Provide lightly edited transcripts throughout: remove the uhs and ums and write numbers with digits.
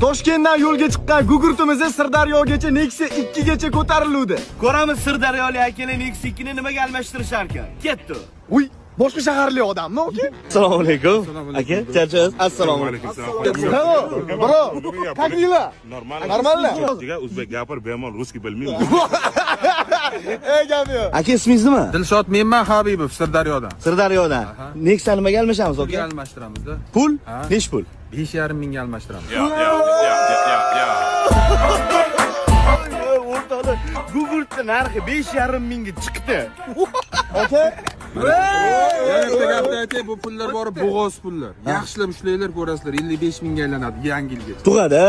Toshkentdan yo'lga chiqqan gugurtimiz Sirdaryogacha Nexia 2 gacha ko'tariluvdi. Ko'ramiz Sirdaryolik akalar Nexia 2 ni nimaga almashtirishar ekan. Ketdi. Uy, boshqa shaharlik odammi, oka? Assalomu alaykum. Aka, charchasiz. Assalomu alaykum. Bro, как дела? Нормально. Нормально? Diga o'zbek gapir, bemalol russkiy bilmayman. Ey gap yo'q. Aka, ismingiz nima? Dilshod menman Habibov Sirdaryodan. Sirdaryodan. Nexia nimaga almashamiz, Pulga aka? almashtiramizda. Pul? Ha. Nech pul? 5,5 mingga almashtiramiz. Ya. O'rtoqlar, gugurtni narxi 5,5 mingga chiqdi. Aka, Yana bitta gapni aytay, bu pullar bor bo'g'oz pullar. Yaxshilab ushlanglar, ko'rasizlar, 55 mingga aylanadi yangi yilgacha. Tug'adi.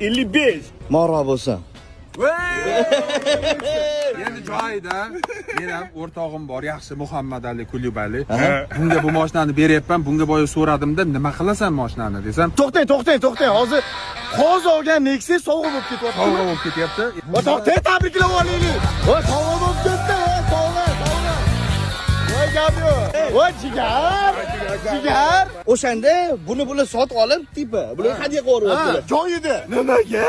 55. Moro bo'lsa. Endi joyida men ham o'rtog'im bor, yaxshi Muhammad Ali Kulibali. Bunga bu mashinani beryapman, bunga boya so'radimda, nima qilasan mashinani desam, to'xtang. Hozir olgan Nexia sovg'a bo'lib ketyapti. sovg'a bo'lib ketyapti. Va to'xtang, tabriklab olaylik. Va sovg'a bo'lib ketdi, sovg'a. Voy gap yo'q. Voy jigar. O'shanda buni bular sotib olib, tipa, bular hadya qo'yibdilar. Joyida. Nimaga?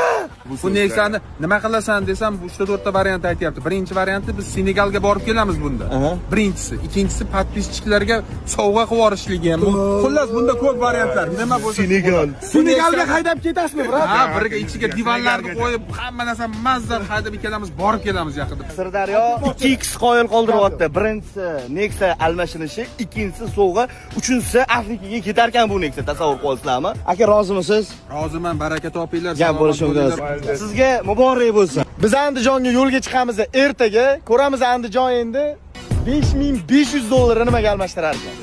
Bu Nexia'ni nima qilasan desam, bu 3 ta variant aytyapti. Birinchi varianti biz Senegalga borib kelamiz bunda. Birinchisi, ikkinchisi podpischilarga sovg'a qilib yuborishligi ham. Xullas bunda ko'p variantlar. Nima bo'lsa Senegalga haydab ketasizmi, brat? Ha, biriga ichiga divanlarni qo'yib, hamma narsani mazzat haydab kelamiz, borib kelamiz yaqinda. Sirdaryo 2x qoyil qoldiryapti. Birinchisi Nexia almashinishi, ikkinchisi sovg'a, uchinchisi Afrikaga ketar ekan bu Nexia, tasavvur qilasizlarmi? Aka, rozimisiz? Roziman, baraka topinglar. Gap bo'lishi mumkin. Sizga muborak bo'lsin. Biz Andijonga yo'lga chiqamiz ertaga. Ko'ramiz Andijon endi $5500 nimaga almashtirar ekan.